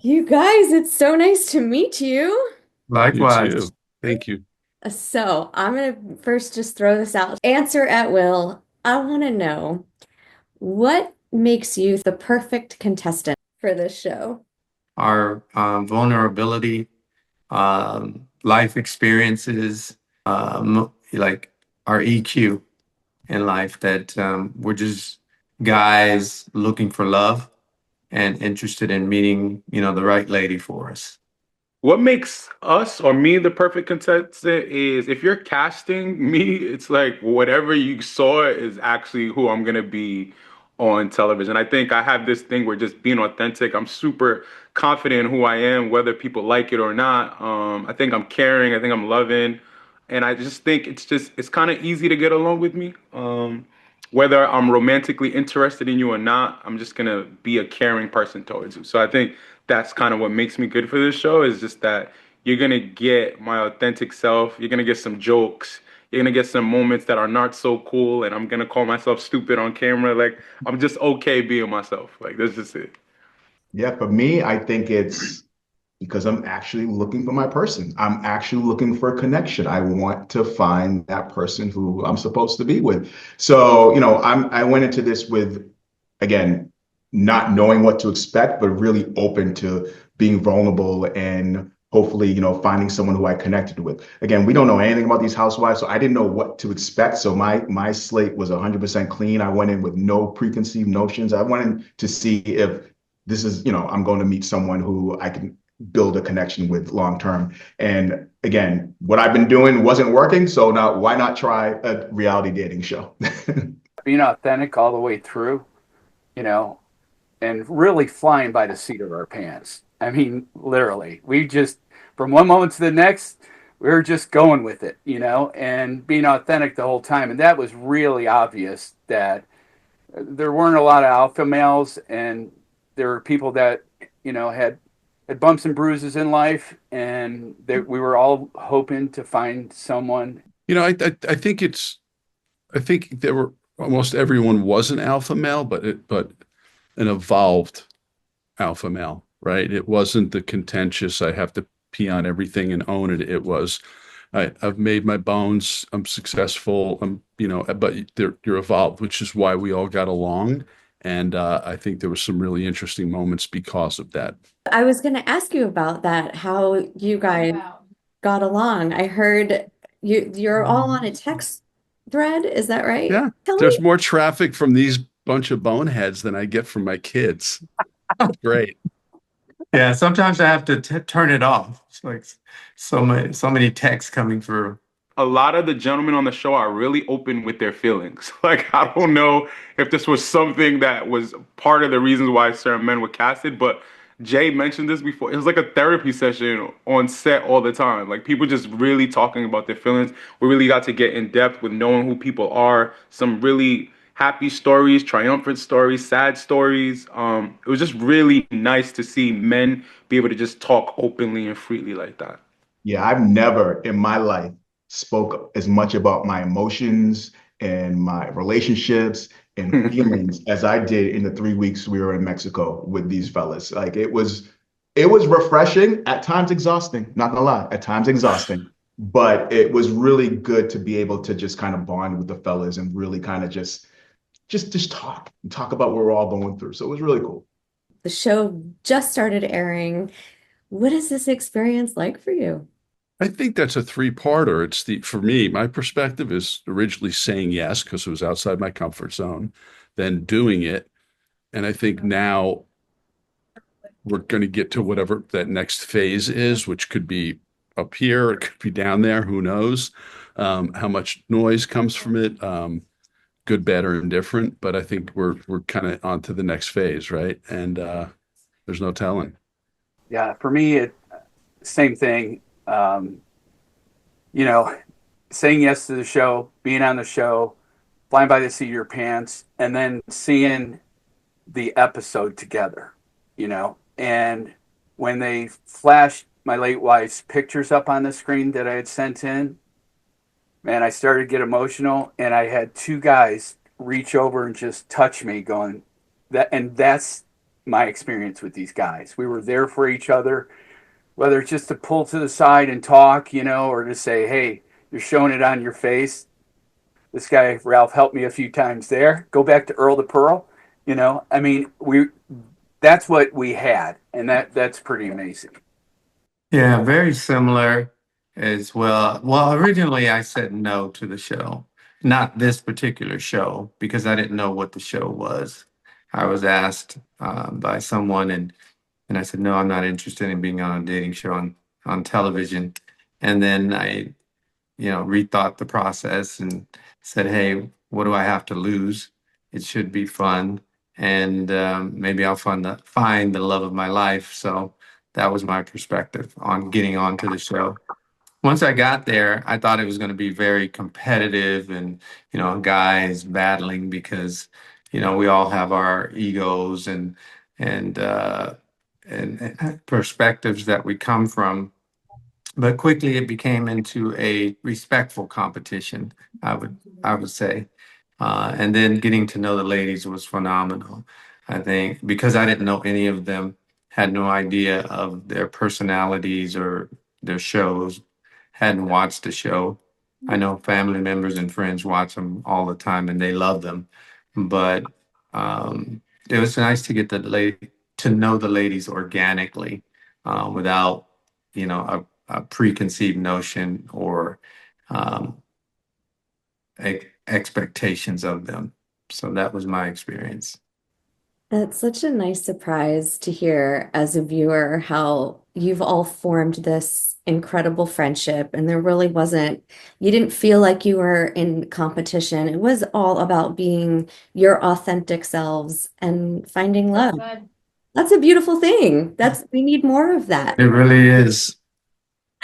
You guys, it's so nice to meet you. You Likewise. too. Thank you. So, I'm gonna first just throw this out. Answer at will. I want to know what makes you the perfect contestant for this show? Our vulnerability, life experiences, like our EQ in life, that we're just guys looking for love and interested in meeting, the right lady for us. What makes us or me the perfect contestant is if you're casting me, it's like whatever you saw is actually who I'm gonna be on television. I think I have this thing where just being authentic, I'm super confident in who I am, whether people like it or not. I think I'm caring, I think I'm loving, and I just think it's kind of easy to get along with me. Whether I'm romantically interested in you or not, I'm just gonna be a caring person towards you. So I think that's kind of what makes me good for this show is just that you're gonna get my authentic self. You're gonna get some jokes. You're gonna get some moments that are not so cool, and I'm gonna call myself stupid on camera. Like I'm just okay being myself. Like that's just it. Yeah, for me, I think it's because I'm actually looking for my person. I'm actually looking for a connection. I want to find that person who I'm supposed to be with. So, I went into this with, again, not knowing what to expect, but really open to being vulnerable and hopefully, finding someone who I connected with. Again, we don't know anything about these housewives, so I didn't know what to expect. So my slate was 100% clean. I went in with no preconceived notions. I wanted to see if this is, I'm going to meet someone who I can build a connection with long term. And again, what I've been doing wasn't working. So now why not try a reality dating show? Being authentic all the way through, you know, and really flying by the seat of our pants. I mean, literally, we just, from one moment to the next, we were just going with it, and being authentic the whole time. And that was really obvious that there weren't a lot of alpha males, and there were people that, had bumps and bruises in life, and that we were all hoping to find someone. I think there were almost everyone was an alpha male, but an evolved alpha male, right? It wasn't the contentious, I have to pee on everything and own it. It was, I've made my bones, I'm successful, but you're evolved, which is why we all got along. And I think there were some really interesting moments because of that. I was going to ask you about that, how you guys got along. I heard you're all on a text thread, is that right, Yeah, Kelly? there's more traffic from these bunch of boneheads than I get from my kids. Great. Yeah, sometimes I have to turn it off. It's like so many texts coming through. A lot of the gentlemen on the show are really open with their feelings. Like, I don't know if this was something that was part of the reasons why certain men were casted, but Jay mentioned this before. It was like a therapy session on set all the time. Like, people just really talking about their feelings. We really got to get in depth with knowing who people are, some really happy stories, triumphant stories, sad stories. It was just really nice to see men be able to just talk openly and freely like that. Yeah, I've never in my life spoke as much about my emotions and my relationships and feelings as I did in the 3 weeks we were in Mexico with these fellas. Like it was refreshing, at times exhausting, not gonna lie, at times exhausting. But it was really good to be able to just kind of bond with the fellas and really kind of just talk about what we're all going through. So it was really cool. The show just started airing. What is this experience like for you? I think that's a three-parter. For me, my perspective is originally saying yes because it was outside my comfort zone, then doing it. And I think now we're going to get to whatever that next phase is, which could be up here, it could be down there, who knows, how much noise comes from it, good, bad, or indifferent. But I think we're kind of on to the next phase, right? And there's no telling. Yeah, for me, same thing. You know, saying yes to the show, being on the show, flying by the seat of your pants, and then seeing the episode together, And when they flashed my late wife's pictures up on the screen that I had sent in, man, I started to get emotional, and I had two guys reach over and just touch me, going that, and that's my experience with these guys. We were there for each other, whether it's just to pull to the side and talk, or to say, hey, you're showing it on your face. This guy, Ralph, helped me a few times there. Go back to Earl the Pearl. I mean, that's what we had. And that's pretty amazing. Yeah, very similar as well. Well, originally I said no to the show, not this particular show, because I didn't know what the show was. I was asked by someone, and I said, no, I'm not interested in being on a dating show on television. And then I, rethought the process and said, hey, what do I have to lose? It should be fun. And maybe I'll find the love of my life. So that was my perspective on getting onto the show. Once I got there, I thought it was going to be very competitive and, guys battling because, we all have our egos and, uh, and perspectives that we come from. But quickly it became into a respectful competition, I would say. And then getting to know the ladies was phenomenal. I think because I didn't know any of them, had no idea of their personalities or their shows, hadn't watched the show. I know family members and friends watch them all the time and they love them. But it was nice to get to know the ladies organically, without, a preconceived notion or um, expectations of them. So that was my experience. That's such a nice surprise to hear as a viewer how you've all formed this incredible friendship, and there really wasn't, you didn't feel like you were in competition. It was all about being your authentic selves and finding love. That's a beautiful thing. We need more of that. It really is.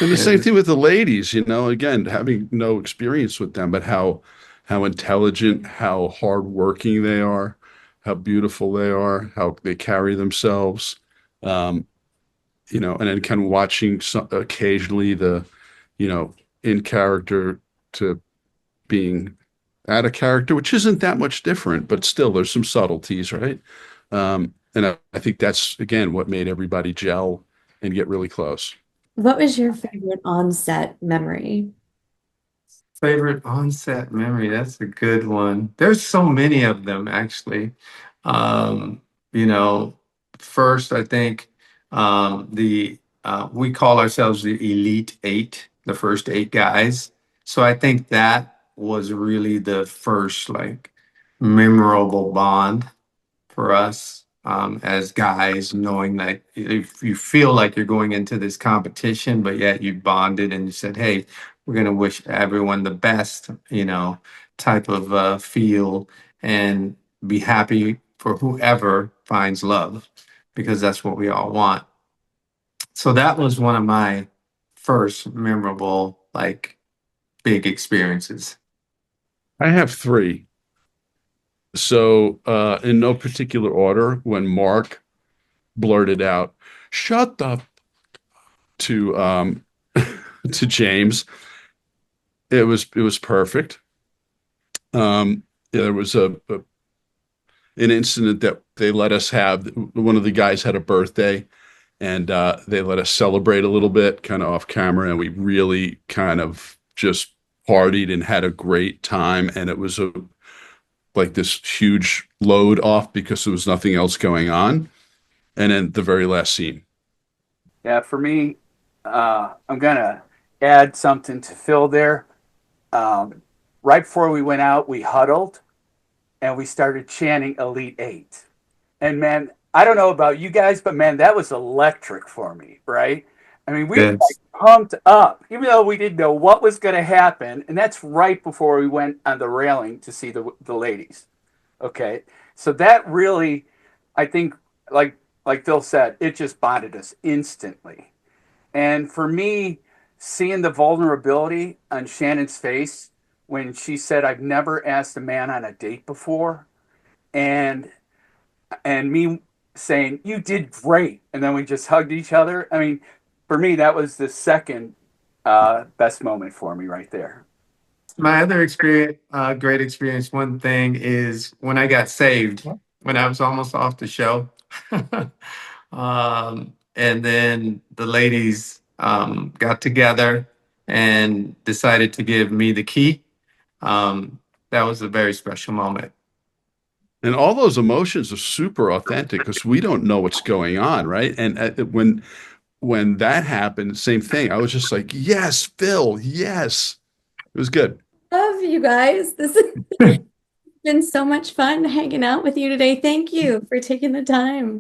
And the It same is. thing with the ladies, again, having no experience with them, but how intelligent, how hardworking they are, how beautiful they are, how they carry themselves. Um, and then kind of watching occasionally in character to being out of character, which isn't that much different, but still there's some subtleties, right? And I think that's again what made everybody gel and get really close. What was your favorite on-set memory? Favorite onset memory. That's a good one. There's so many of them, actually. Um, you know, First, I think the we call ourselves the Elite Eight, the first eight guys. So I think that was really the first like memorable bond for us as guys, knowing that if you feel like you're going into this competition, but yet you bonded and you said, hey, we're going to wish everyone the best, type of feel and be happy for whoever finds love because that's what we all want. So that was one of my first memorable, like, big experiences. I have three. So, in no particular order, when Mark blurted out, "Shut the," to to James, it was perfect. Yeah, there was an incident that they let us have. One of the guys had a birthday, and they let us celebrate a little bit, kind of off camera, and we really kind of just partied and had a great time. And it was like this huge load off because there was nothing else going on. And then the very last scene. Yeah, for me, I'm going to add something to Phill there. Right before we went out, we huddled and we started chanting Elite Eight. And man, I don't know about you guys, but man, that was electric for me, right? I mean, we were like Yes. pumped up, even though we didn't know what was going to happen. And that's right before we went on the railing to see the ladies. Okay. So that really, I think, like Phill said, it just bonded us instantly. And for me, seeing the vulnerability on Shannon's face when she said, I've never asked a man on a date before, and me saying, you did great. And then we just hugged each other. I mean, for me, that was the second best moment for me right there. My other experience, great experience, one thing is when I got saved, when I was almost off the show. And then the ladies got together and decided to give me the key. That was a very special moment. And all those emotions are super authentic because we don't know what's going on, right? And when that happened, same thing. I was just like, yes, Phill, yes. It was good. Love you guys. This has been so much fun hanging out with you today. Thank you for taking the time.